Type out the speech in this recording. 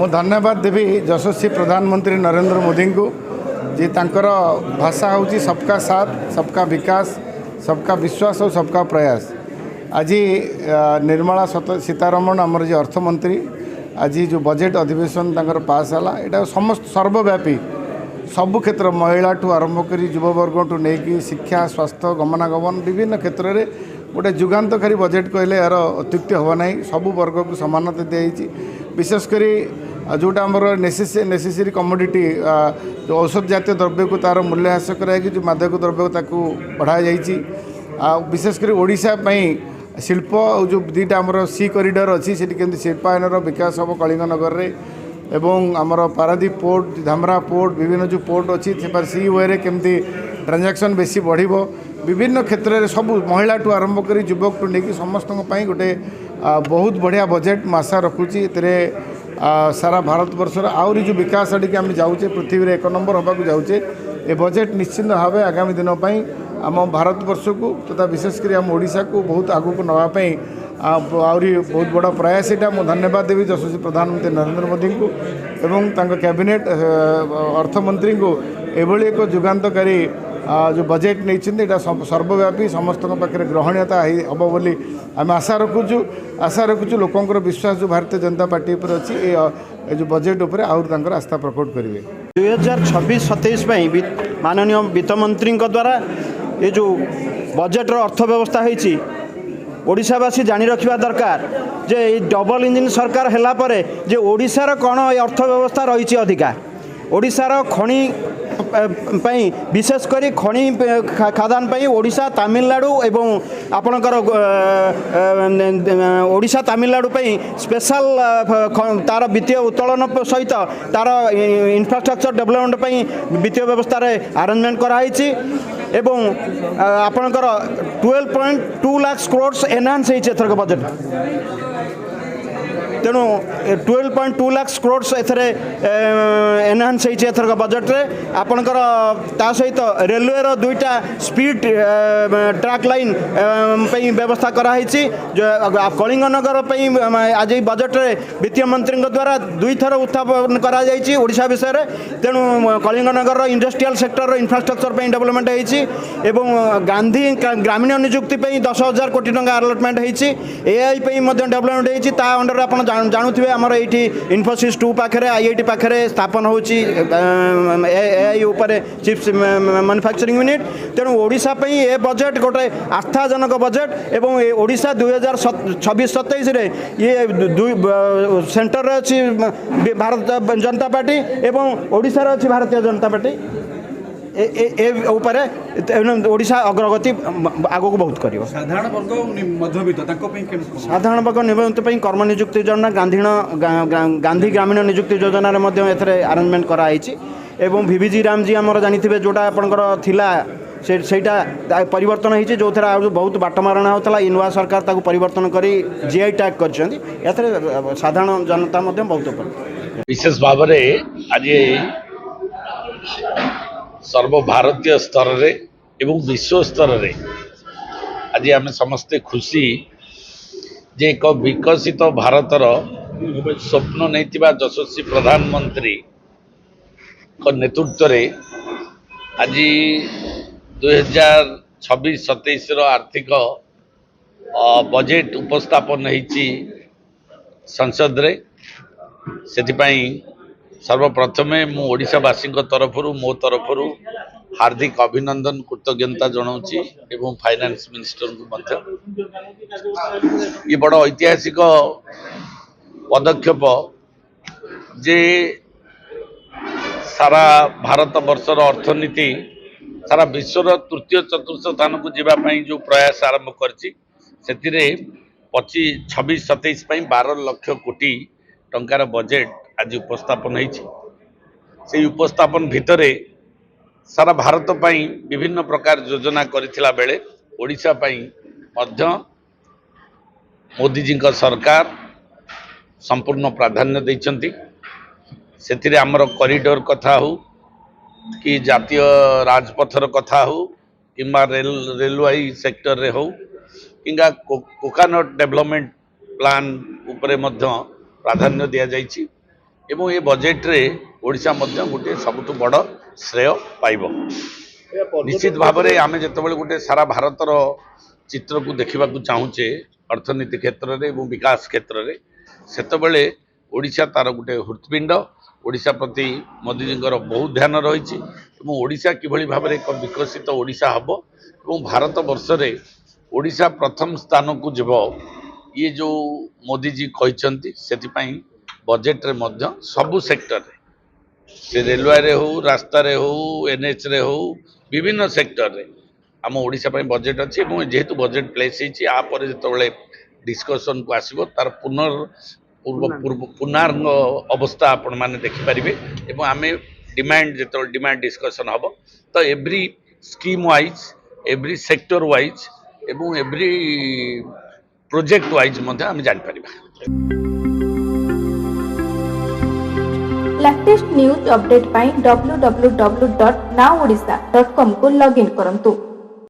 मु धन्यवाद देवी यशस्वी प्रधानमंत्री नरेंद्र मोदी को जी तांकर भाषा हूँ सबका साथ सबका विकास सबका विश्वास और सबका प्रयास। आज निर्मला सीतारमण आमर जी अर्थमंत्री आज जो बजेट अधिवेशन तांकर पास है यहाँ समस्त सर्वव्यापी सबु क्षेत्र महिला ठू आरंभ कर युववर्ग ठू नहीं शिक्षा स्वास्थ्य गमनागमन विभिन्न क्षेत्र में गोटे जुगान्तकारी बजेट कहले यार अत्युक्ति हम ना सबु वर्ग को समानता दी विशेषकर जोटा आमर नेसेसरी कमोडिटी जो औषध जातीय द्रव्य को तार मूल्य ह्रास कराई जो मादक द्रव्य को बढ़ा जाइए विशेषकर ओडिशा शिल्प जो दुईटा आमर सी कॉरिडोर अच्छी से शिल्पायन विकास हम कलिंगनगर में एवं आमर पारादीप पोर्ट धामरा पोर्ट विभिन्न जो पोर्ट अच्छी सी वे केमती ट्रांजैक्शन बेसी बढ़िबो विभिन्न क्षेत्र में सब महिला ठू आरंभ कर युवक ठू नहीं समस्त गोटे बहुत बढ़िया बजेट मैं आशा रखुची सारा भारत वर्षर आहरी जो विकास आड़े आम जाऊे पृथ्वी में 1 नंबर होगा जाऊे ये बजेट निश्चित भाव आगामी दिन आम भारत वर्ष को तथा विशेषकर आम ओडिशा को बहुत आगू को नापी आहरी बहुत बड़ा प्रयास यहाँ मुझे धन्यवाद देवी यशस्वी प्रधानमंत्री नरेंद्र मोदी को एवं कैबिनेट अर्थमंत्री को एभली एक जुगान्तकारी जो बजेट नहीं सर्वव्यापी समस्त पाखे ग्रहणीयता हम बोली आम आशा रखुचु लोकंर विश्वास जो भारतीय जनता पार्टी पर अच्छी ये जो बजेट उपर आहरी आस्था प्रकट करेंगे 2026-27 माननीय वित्तमंत्री द्वारा ये जो बजेट्र अर्थव्यवस्था होती ओडिशावासी जानी रखा दरकार जे डबल इंजिन सरकार हैला परे जे ओडिशार कौन अर्थव्यवस्था रही अधिका ओडिशार खणी विशेष करी खणी खादान ओडिशा तमिलनाडु एवं आपणकर ओडिशा तमिलनाडु स्पेशल तार वित्तीय उत्तोलन सहित तार इंफ्रास्ट्रक्चर डेवलपमेंट वित्तीय व्यवस्था अरेंजमेंट कराई एवं आपणकर 12.2 लाख करोड़ एनहांस एथरक बजेट तेणु 12.2 लाख करोड़ एथरे एनहांस एथरक बजेट रे आपणकर ता सहित रेलवे रो दुईटा स्पीड ट्रैक लाइन व्यवस्था कराई कलिंगनगर आज बजेट रे वित्तीय मंत्री द्वारा दुई थर उत्थापन करा जायछि ओडिशा विषय रे तेणु Kalinganagar industrial sector infrastructure development होइछि एवं गांधी ग्रामीण नियुक्ति 10,000 कोटी टंका अलॉटमेंट होइछि एआई डेवलपमेंट होइछि ता अंडर आपण जानुवे आमर ये इन्फोसिस 2 पाखे आईआईटी पाखे स्थापन होची एआई उपर चिप्स मैन्युफैक्चरिंग यूनिट तेणु ओडिशा पे ये बजेट गोटे आस्थाजनक बजेट एवं ओडिशा 2026-27 ये सेंटर अच्छी भारत जनता पार्टी एवं ओडिशा अच्छी भारतीय जनता पार्टी ओडिशा अग्रगति आग को बहुत कर साधारण वर्ग निम्त कर्म नियुक्ति योजना गांधी ग्रामीण नियुक्ति योजना अरेंजमेंट कराई एवं वीवीजी रामजी आमर जानते जोटा आपंकर थिला सेटा परिवर्तन होती जो थे बहुत बाटमारणा होता नुआ सरकार ताको परिवर्तन कर जीआई टैग कर साधारण जनता बहुत विशेष भाव आज सर्वभारतीय स्तर रे एवं विश्व स्तर रे आज आम समस्ते खुशी जे एक विकसित भारतर स्वप्न नहीं यशस्वी प्रधानमंत्री नेतृत्व रे आज 2026-27 आर्थिक बजेट उपस्थापन होती संसद रे सेथिपाई सर्वप्रथमे मु ओडिशावासी तरफरु मो तरफरु हार्दिक अभिनंदन कृतज्ञता जनाऊँगी एवं फाइनेंस मिनिस्टर को ये बड़ ऐतिहासिक पदक्षेप जे सारा भारत वर्षर अर्थनीति सारा विश्वर तृतीय चतुर्थ स्थान को जीवाई जो प्रयास आरंभ करछि 26-27 12 लाख कोटी टंकार बजेट आज उपस्थापन से उपस्थापन भितरे सारा भारत पाई विभिन्न प्रकार योजना करिथिला बेले ओडिशा पाई मध्य मोदी जी का सरकार संपूर्ण प्राधान्य देइचंती सेथिरे हमर कॉरिडोर कथा हो कि जातीय राजपथर कथा हो किंबा रेलवे सेक्टर रे हो किंबा कोकोनट डेवलपमेंट प्लान उपरे मध्य प्राधान्य दिया जाइछि ଏବଂ ଏ ବଜେଟ୍ରେ ଓଡ଼ିଶା ମଧ୍ୟ ଗୋଟିଏ ସବୁଠୁ ବଡ଼ ଶ୍ରେୟ ପାଇବ। ନିଶ୍ଚିତ ଭାବରେ ଆମେ ଯେତେବେଳେ ଗୋଟେ ସାରା ଭାରତର ଚିତ୍ରକୁ ଦେଖିବାକୁ ଚାହୁଁଛେ ଅର୍ଥନୀତି କ୍ଷେତ୍ରରେ ଏବଂ ବିକାଶ କ୍ଷେତ୍ରରେ, ସେତେବେଳେ ଓଡ଼ିଶା ତାର ଗୋଟେ ହୃତ୍ପିଣ୍ଡ। ଓଡ଼ିଶା ପ୍ରତି ମୋଦିଜୀଙ୍କର ବହୁତ ଧ୍ୟାନ ରହିଛି ଏବଂ ଓଡ଼ିଶା କିଭଳି ଭାବରେ ଏକ ବିକଶିତ ଓଡ଼ିଶା ହେବ ଏବଂ ଭାରତ ବର୍ଷରେ ଓଡ଼ିଶା ପ୍ରଥମ ସ୍ଥାନକୁ ଯିବ, ଇଏ ଯେଉଁ ମୋଦିଜୀ କହିଛନ୍ତି, ସେଥିପାଇଁ ବଜେଟ୍ରେ ମଧ୍ୟ ସବୁ ସେକ୍ଟରରେ, ସେ ରେଲୱେରେ ହେଉ, ରାସ୍ତାରେ ହେଉ, NHରେ ହେଉ, ବିଭିନ୍ନ ସେକ୍ଟରରେ ଆମ ଓଡ଼ିଶା ପାଇଁ ବଜେଟ୍ ଅଛି ଏବଂ ଯେହେତୁ ବଜେଟ୍ ପ୍ଲେସ୍ ହେଇଛି, ପରେ ଯେତେବେଳେ ଡିସ୍କସନ୍କୁ ଆସିବ ତାର ପୂର୍ଣ୍ଣାଙ୍ଗ ଅବସ୍ଥା ଆପଣମାନେ ଦେଖିପାରିବେ ଏବଂ ଆମେ ଯେତେବେଳେ ଡିମାଣ୍ଡ ଡିସ୍କସନ୍ ହେବ ତ every scheme wise, every sector wise ଏବଂ ଏଭ୍ରି ପ୍ରୋଜେକ୍ଟ ୱାଇଜ୍ ମଧ୍ୟ ଆମେ ଜାଣିପାରିବା। लेटेस्ट न्यूज अपडेट पाई www.nowodisha.com को लॉगिन करंतु।